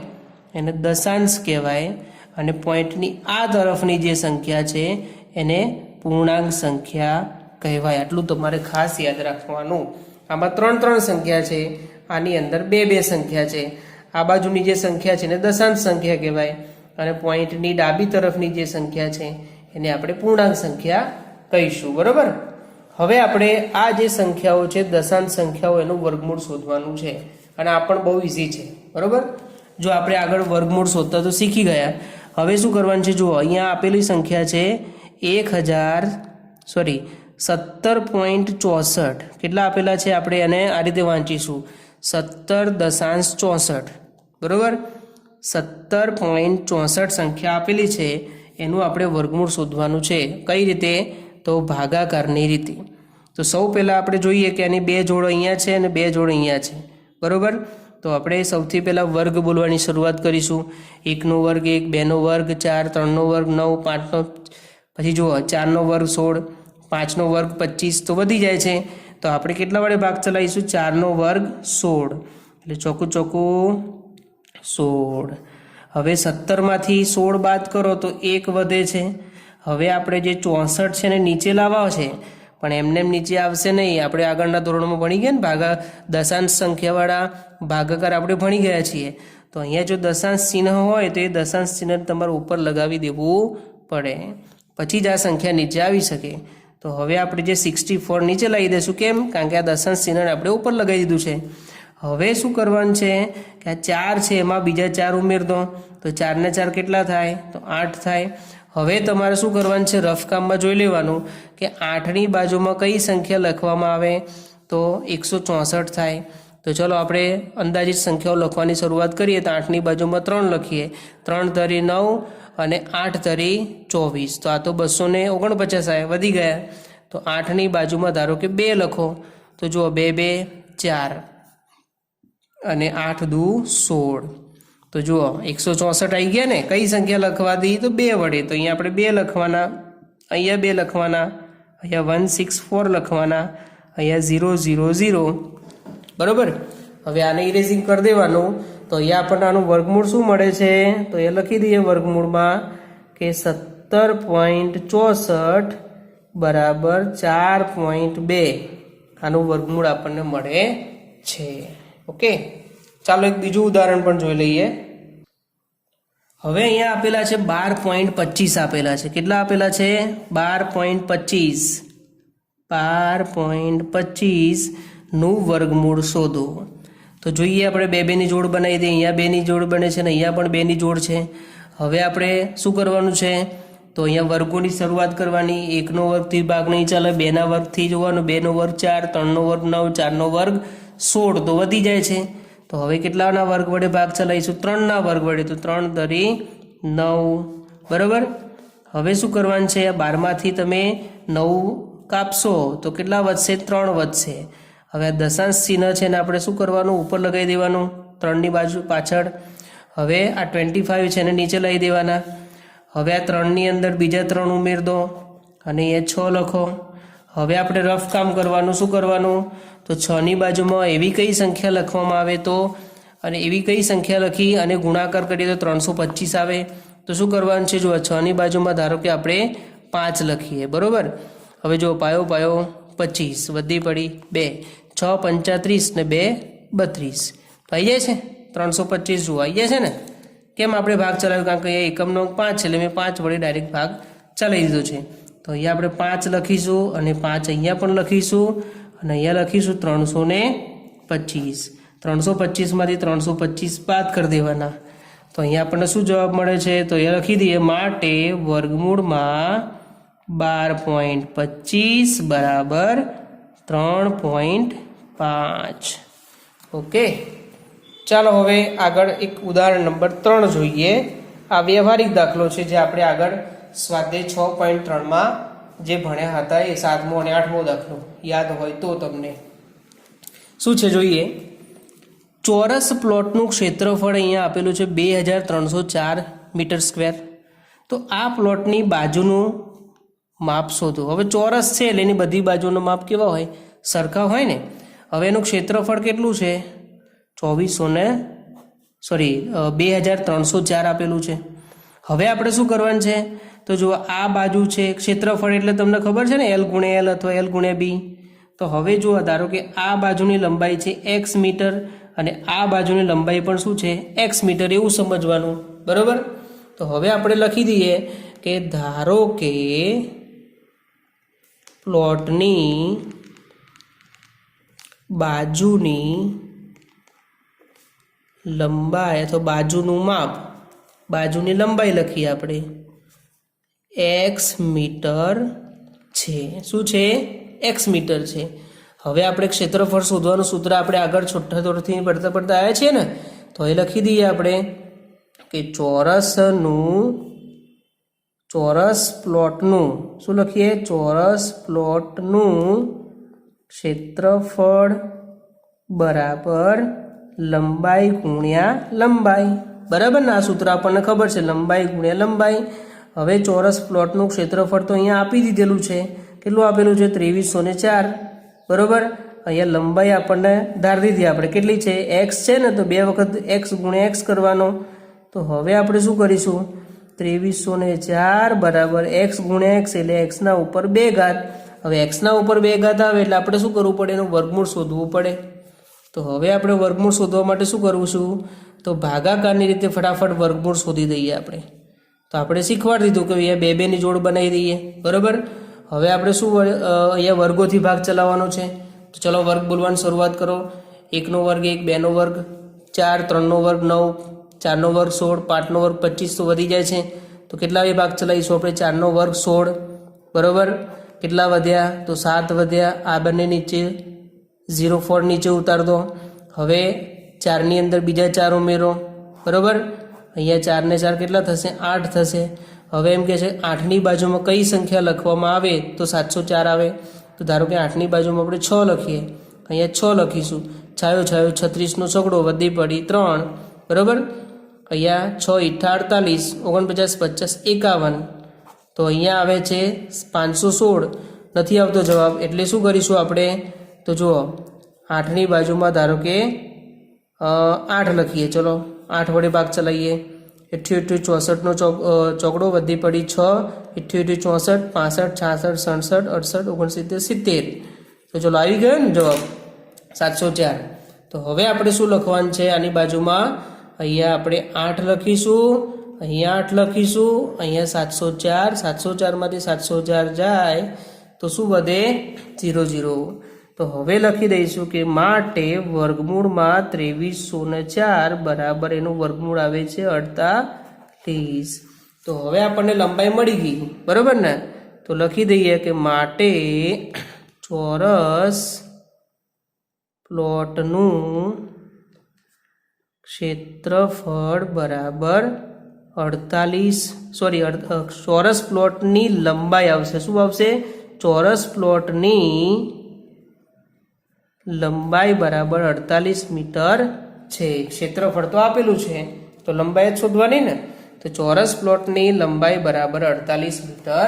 એને દશાંશ કહેવાય, અને પોઈન્ટની આ તરફની જે સંખ્યા છે એને પૂર્ણાંક સંખ્યા કહેવાય. આટલું તમારે ખાસ યાદ રાખવાનું. આમાં 3 સંખ્યા છે, આની અંદર 2 સંખ્યા છે. આ બાજુની જે સંખ્યા છે એને દશાંશ સંખ્યા કહેવાય, અને પોઈન્ટની ડાબી તરફની જે સંખ્યા છે એને આપણે પૂર્ણાંક સંખ્યા કહીશું. બરોબર. હવે આપણે આ જે સંખ્યાઓ છે દશાંશ સંખ્યાઓ એનું વર્ગમૂળ શોધવાનું છે, અને આ પણ બહુ ઇઝી છે. બરોબર. જો આપણે આગળ વર્ગમૂળ શોધતા તો શીખી ગયા. હવે શું કરવાનું છે? જુઓ, અહીંયા આપેલી સંખ્યા છે 17.64. કેટલા આપેલા છે? આપણે એને આ રીતે વાંચીશું 17.64. બરોબર. 17.64 સંખ્યા આપેલી છે, એનું આપણે વર્ગમૂળ શોધવાનું છે. કઈ રીતે? તો ભાગાકારની રીતે. તો સૌ પહેલાં આપણે જોઈએ કે આની 2 જોડ અહીંયા છે અને 2 જોડ અહીંયા છે. બરોબર. તો આપણે સૌથી પહેલાં વર્ગ બોલવાની શરૂઆત કરીશું. 1નો વર્ગ 1, 2નો વર્ગ 4, 3નો વર્ગ 9, 5નો, પછી જુઓ 4નો વર્ગ 16, 5નો વર્ગ 25. તો વધી જાય છે. તો આપણે કેટલા વડે ભાગ ચલાવીશું? 4નો વર્ગ 16, એટલે ચોખ્ખું 16. હવે 17માંથી 16 બાદ કરો તો 1 વધે છે. હવે આપણે જે 64 છે ને નીચે લાવવા છે, પણ એમને નીચે આવશે નહીં. આપણે આગળના ધોરણમાં ભણી ગયા ને દશાંશ સંખ્યાવાળા ભાગાકાર આપણે ભણી ગયા છીએ. તો અહીંયા જો દશાંશ ચિહ્ન હોય તો એ દશાંશ ચિહ્ન તમારે ઉપર લગાવી દેવું પડે, પછી જ આ સંખ્યા નીચે આવી શકે. તો હવે આપણે જે 64 નીચે લાવી દઈશું. કેમ? કારણ કે આ દશાંશ ચિહ્ન આપણે ઉપર લગાવી દીધું છે. હવે શું કરવાનું છે કે આ 4 છે એમાં બીજા 4 ઉમેર દો તો 4 ને 4 કેટલા થાય તો 8 થાય. હવે તમારે શું કરવાનું છે રફ કામમાં જોઈ લેવાનું કે 8ની બાજુમાં કઈ સંખ્યા લખવામાં આવે તો 164 થાય. તો ચલો આપણે અંદાજિત સંખ્યાઓ લખવાની શરૂઆત કરીએ તો 8ની બાજુમાં 3 લખીએ. 3 તરી 9 અને 8 તરી 24 તો આ તો 249 આવે વધી ગયા. તો 8ની બાજુમાં ધારો કે 2 લખો તો જુઓ 2 2 4 અને 8 દુ 16 તો જુઓ 164 આવી ગયા ને. કઈ સંખ્યા લખવા દી તો 2 વડે તો અહીંયા આપણે 2 લખવાના, અહીંયા 2 લખવાના, અહીંયા 164 લખવાના, અહીંયા 0 0 0 બરાબર. હવે આને ઇરેઝિંગ કરી દેવાનું તો અહીંયા આપણને આનું વર્ગમૂળ શું મળે છે તો એ લખી દઈએ વર્ગમૂળમાં કે 17.64 બરાબર 4.2 આનું વર્ગમૂળ આપણને મળે છે. ઓકે, ચાલો એક બીજું ઉદાહરણ પણ જોઈ લઈએ. હવે અહીંયા આપેલા છે 12.25 આપેલા છે. કેટલા આપેલા છે 12.25. 12.25 નું વર્ગમૂળ શોધો. તો જોઈએ આપણે બે બેની જોડ બનાવી દઈએ. અહીંયા બેની જોડ બને છે ને અહીંયા પણ બેની જોડ છે. હવે આપણે શું કરવાનું છે તો અહીંયા વર્ગોની શરૂઆત કરવાની. 1નો વર્ગથી ભાગ નહીં ચાલે, 2ના વર્ગથી જોવાનું. 2નો વર્ગ 4, 3નો વર્ગ 9, 4નો વર્ગ 16 તો વધી જાય છે. તો હવે કેટલાના વર્ગ વડે ભાગ ચલાવીશું 3ના વર્ગ વડે તો 3 તરી 9 બરાબર. હવે શું કરવાનું છે 12માંથી તમે 9 કાપશો તો કેટલા વધશે 3 વધશે. હવે દશાંશ ચિહ્ન છે ને આપણે શું કરવાનું ઉપર લગાવી દેવાનું 3ની બાજુ પાછળ. હવે આ 25 છે એને નીચે લઈ દેવાના. હવે આ 3ની અંદર બીજા 3 ઉમેર દો અને એ 6 લખો. હવે આપણે રફ કામ કરવાનું. શું કરવાનું તો 6ની બાજુમાં એવી કઈ સંખ્યા લખવામાં આવે તો અને એવી કઈ સંખ્યા લખી અને ગુણાકાર કરીએ તો 325 આવે. તો શું કરવાનું છે જો 6ની બાજુમાં ધારો કે આપણે 5 લખીએ બરાબર. હવે જો પાયો પાયો 25 વધી પડી 2 6 35 ને 2 32 તો આવી જાય છે 325 જો આવી જાય છે ને. કેમ આપણે ભાગ ચલાવ્યો કારણ કે અહીંયા એકમનો 5 છે એટલે મેં 5 વડે ડાયરેક્ટ ભાગ ચલાવી દીધો છે. તો અહીંયા આપણે 5 લખીશું અને 5 અહીંયા પણ લખીશું અને અહીંયા લખીશું 325. 325માંથી 325 બાદ કરી દેવાના. તો અહીંયા આપણને શું જવાબ મળે છે તો અહીંયા લખી દઈએ માટે વર્ગમૂળમાં 12.25 બરાબર 3.5. ઓકે, ચાલો હવે આગળ એક ઉદાહરણ નંબર 3 જોઈએ. આ વ્યવહારિક દાખલો છે જે આપણે આગળ સ્વાધ્યાય 6.3માં જે ભણ્યા હતા એ 7મો અને 8મો દાખલો યાદ હોય તો તમને શું છે જોઈએ. ચોરસ પ્લોટનું ક્ષેત્રફળ અહીંયા આપેલું છે 2304 મીટર સ્ક્વેર. તો આ પ્લોટની બાજુનું માપ શોધો. હવે ચોરસ છે એટલે એની બધી બાજુનું માપ કેવા હોય સરખા હોય ને. હવે એનું ક્ષેત્રફળ કેટલું છે 2304 આપેલું છે. હવે આપણે શું કરવાનું છે તો જો આ બાજુ છે ક્ષેત્રફળ એટલે તમને ખબર છે ને L ગુણ્યા L અથવા L ગુણ્યા B. તો હવે જુઓ ધારો કે આ બાજુની લંબાઈ છે x મીટર અને આ બાજુની લંબાઈ પણ શું છે x મીટર એવું સમજવાનું બરાબર. તો હવે આપણે લખી દઈએ કે ધારો કે પ્લોટની બાજુની લંબાઈ અથવા બાજુનું માપ બાજુની લંબાઈ લખીએ આપણે x મીટર છે. શું છે x મીટર છે. હવે આપણે ક્ષેત્રફળ શોધવાનું સૂત્ર આપણે આગળ છોટા દોરથી પડતા પડતા આવ્યા છીએ ને તો એ લખી દઈએ આપણે કે ચોરસ પ્લોટનું શું લખીએ ચોરસ પ્લોટનું ક્ષેત્રફળ બરાબર લંબાઈ ગુણ્યા લંબાઈ બરાબર ને. આ સૂત્ર આપણને ખબર છે લંબાઈ ગુણ્યા લંબાઈ. હવે ચોરસ પ્લોટનું ક્ષેત્રફળ તો અહીંયા આપી દીધેલું છે. કેટલું આપેલું છે 2304 બરાબર. અહીંયા લંબાઈ આપણને ધારી દીધી આપણે કેટલી છે x છે ને તો 2 વખત x ગુણ્યા x કરવાનો. તો હવે આપણે શું કરીશું 2304 બરાબર x ગુણ્યા x એટલે xના ઉપર 2 ઘાત. હવે xના ઉપર 2 ઘાત આવે એટલે આપણે શું કરવું પડે એનું વર્ગમૂળ શોધવું પડે. તો હવે આપણે વર્ગમૂળ શોધવા માટે શું કરવું છું તો ભાગાકારની રીતે ફટાફટ વર્ગમૂળ શોધી દઈએ આપણે. તો આપણે શીખવાડી દીધું કે અહીંયા 2 2ની જોડ બનાવી દઈએ બરાબર. હવે આપણે શું અહીંયા વર્ગોથી ભાગ ચલાવવાનો છે. તો ચલો વર્ગ બોલવાની શરૂઆત કરો. 1નો વર્ગ 1, 2નો વર્ગ 4, 3નો વર્ગ 9, 4નો વર્ગ 16, 5નો વર્ગ 25 તો વધી જાય છે. તો કેટલા ભાગ ચલાવીશું આપણે? 4નો વર્ગ 16, બરોબર. કેટલા વધ્યા? તો 7 વધ્યા. આ બંને નીચે 0 નીચે ઉતાર દો. હવે 4ની અંદર બીજા 4 ઉમેરો, બરોબર. અહીંયા 4 ને 4 કેટલા થશે? 8 થશે. હવે એમ કે છે 8ની બાજુમાં કઈ સંખ્યા લખવામાં આવે તો 704 આવે? તો ધારો કે 8ની બાજુમાં આપણે 6 લખીએ, અહીંયા 6 લખીશું. છાયો છાયો 36નો છગડો વધી પડી 3, બરોબર. અહીંયા 6 × 48, 49 50 51. તો અહીંયા આવે છે 516, નથી આવતો જવાબ. એટલે શું કરીશું આપણે? તો જુઓ 8ની બાજુમાં ધારો કે 8 લખીએ. ચલો 8 વડે ભાગ ચલાવીએ. 88 64નો ચોકડો વધી પડી 6, 88 64 65 66 67 68 69 70. તો ચલો આવી ગયો ને જવાબ 704. તો હવે આપણે શું લખવાનું છે આની બાજુમાં? અહીંયા આપણે 8 લખીશું, અહીંયા 8 લખીશું, અહીંયા 704. 704માંથી 704 જાય તો શું વધે? 0 0. તો હવે લખી દઈશું કે માટે વર્ગમૂળમાં 2304 બરાબર એનું વર્ગમૂળ આવે છે 48. તો હવે આપણને લંબાઈ મળી ગઈ, બરોબર ને. તો લખી દઈએ કે માટે ચોરસ પ્લોટનું ક્ષેત્રફળ બરાબર 48, ચોરસ પ્લોટની લંબાઈ આવશે. શું આવશે? ચોરસ પ્લોટની લંબાઈ બરાબર 48 મીટર છે. ક્ષેત્રફળ તો આપેલું છે તો લંબાઈ જ શોધવાની ને. તો ચોરસ પ્લોટની લંબાઈ બરાબર 48 મીટર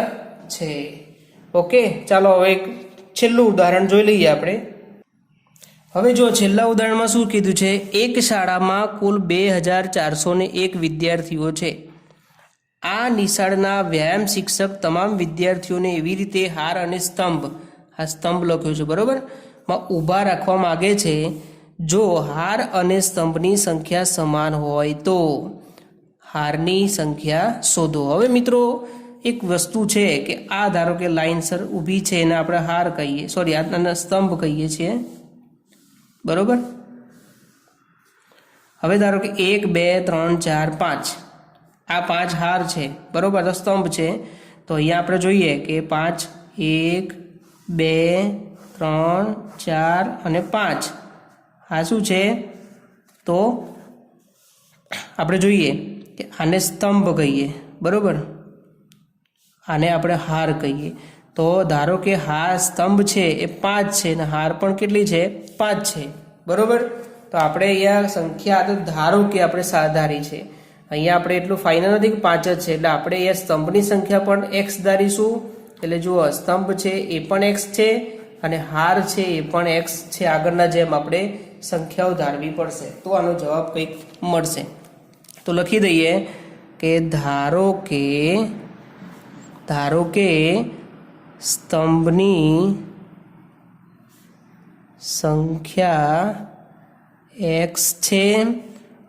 છે. ઓકે, ચાલો હવે એક છેલ્લું ઉદાહરણ જોઈ લઈએ આપણે. હવે જો છેલ્લા ઉદાહરણમાં શું કીધું છે? એક શાળામાં કુલ 2401 વિદ્યાર્થીઓ છે. આ નિશાળના વ્યાયામ શિક્ષક તમામ વિદ્યાર્થીઓને એવી રીતે હાર અને સ્તંભ, આ સ્તંભ લખ્યો છે બરોબર, માં ઊભા રાખવા માગે છે. જો હાર અને સ્તંભની સંખ્યા સમાન હોય તો હારની સંખ્યા શોધો. હવે મિત્રો એક વસ્તુ છે કે આ ધારો કે લાઇનસર ઊભી છે એને આપણે હાર કહીએ, સોરી આના સ્તંભ કહીએ છીએ, બરોબર. હવે ધારો કે 1 2 3 4 5 આ 5 હાર છે, બરોબર, તો સ્તંભ છે. તો અહીંયા આપણે જોઈએ કે 5 1 2 3 4 અને 5 આ શું છે? તો આપણે જોઈએ કે આને સ્તંભ કહીએ, બરોબર, આને આપણે હાર કહીએ. તો ધારો કે હાર સ્તંભ છે એ 5 છે અને હાર પણ કેટલી છે? 5 છે, બરોબર. તો આપણે અહીંયા સંખ્યા તો ધારો કે આપણે સાધારી છે, અહીંયા આપણે એટલું ફાઇનલ નથી કે 5 જ છે, એટલે આપણે અહીંયા સ્તંભની સંખ્યા પણ x ધારીશું. એટલે જુઓ સ્તંભ છે એ પણ x છે અને હાર છે એ પણ x છે. આગળના જેમ આપણે સંખ્યાઓ ધારવી પડશે તો આનો જવાબ કંઈક મળશે. તો લખી દઈએ કે ધારો કે સ્તંભની સંખ્યા x છે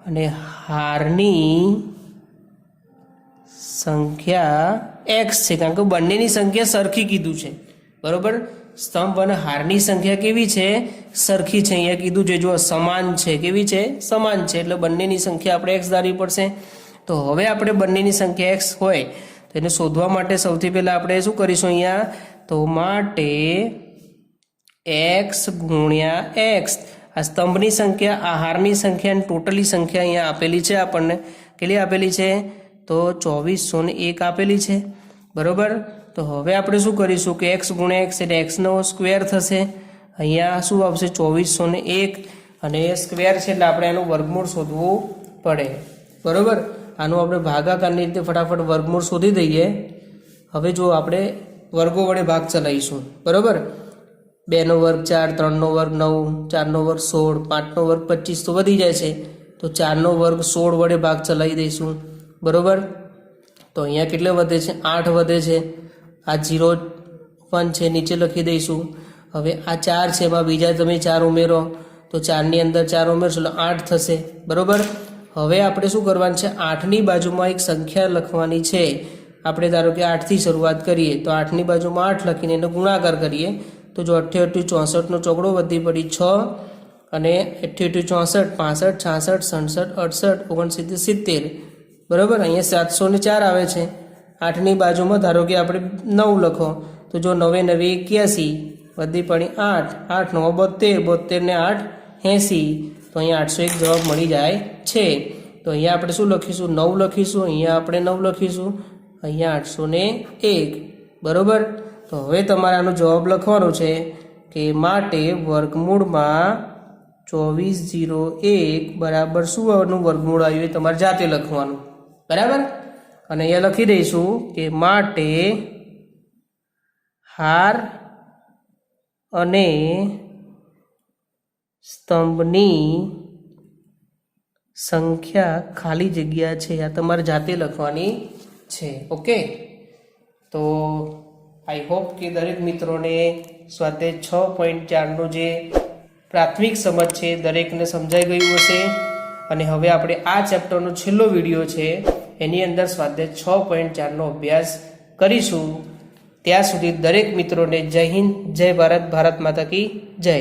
અને હારની સંખ્યા x છે, કારણ કે બંનેની સંખ્યા સરખી કીધું છે, બરોબર. સ્તંભ અને હારની સંખ્યા કેવી છે? સરખી છે. અહીંયા કીધું છે જો સમાન છે, કેવી છે? સમાન છે. એટલે બંનેની સંખ્યા આપણે x ધારવી પડશે. તો હવે આપણે બંનેની સંખ્યા x હોય તો એને શોધવા માટે સૌથી પહેલાં આપણે શું કરીશું? અહીંયા તો માટે x ગુણ્યા x, આ સ્તંભની સંખ્યા, આ હારની સંખ્યા અને ટોટલી સંખ્યા અહીંયા આપેલી છે આપણને. કેટલી આપેલી છે? તો 2401 આપેલી છે, બરોબર. તો હવે આપણે શું કરીશું કે x ગુણ્યા x એટલે xનો સ્ક્વેર થશે. અહીંયા શું આવશે? 2401 અને સ્ક્વેર છે એટલે આપણે એનું વર્ગમૂળ શોધવું પડે, બરોબર. આનું આપણે ભાગાકારની રીતે ફટાફટ વર્ગમૂળ શોધી દઈએ. હવે જો આપણે વર્ગો વડે ભાગ ચલાવીશું, બરોબર. 2નો વર્ગ 4, 3નો વર્ગ 9, 4નો વર્ગ 16, 5નો વર્ગ 25 તો વધી જાય છે. તો 4નો વર્ગ 16 વડે ભાગ ચલાવી દઈશું, બરોબર. તો અહીંયા કેટલે વધે છે? 8 વધે છે. આ 0 1 છે નીચે લખી દઈશું. હવે આ 4 છે એમાં બીજા તમે 4 ઉમેરો તો 4ની અંદર 4 ઉમેરશો એટલે 8 થશે, બરોબર. હવે આપણે શું કરવાનું છે? 8ની બાજુમાં એક સંખ્યા લખવાની છે. આપણે ધારો કે 8થી શરૂઆત કરીએ તો 8ની બાજુમાં 8 લખીને એનો ગુણાકાર કરીએ તો જો 88 64નો ચોકડો વધી પડી 6, અને 88 64 65 66 67 68 69 70 બરાબર. અહીંયા 704 આવે છે. 8ની બાજુમાં ધારો કે આપણે 9 લખો તો જો 9 9 81 વધી પડી 8 8 9 72 72 ને 8 80 તો અહીંયા 801 જવાબ મળી જાય છે. તો અહીંયા આપણે શું લખીશું? 9 લખીશું. અહીંયા આપણે 9 લખીશું. અહીંયા 801 બરાબર. તો હવે તમારે આનો જવાબ લખવાનો છે કે માટે વર્ગમૂળમાં 2401 બરાબર શું આનું વર્ગમૂળ આવ્યું એ તમારે જાતે લખવાનું બરાબર. અને અહીંયા લખી દઈશું કે માટે હાર અને સ્તંભની સંખ્યા ખાલી જગ્યા છે આ તમારે જાતે લખવાની છે. ઓકે. તો આઈ હોપ કે દરેક મિત્રોને સ્વાધ્યાય 6.4નું જે પ્રાથમિક સમજ છે દરેકને સમજાઈ ગયું હશે. અને હવે આપણે આ ચેપ્ટરનો છેલ્લો વિડીયો છે એની અંદર સ્વાધ્યાય 6.4નો અભ્યાસ કરીશું. ત્યાં સુધી દરેક મિત્રોને જય હિન્દ, જય ભારત, ભારત માતા કી જય.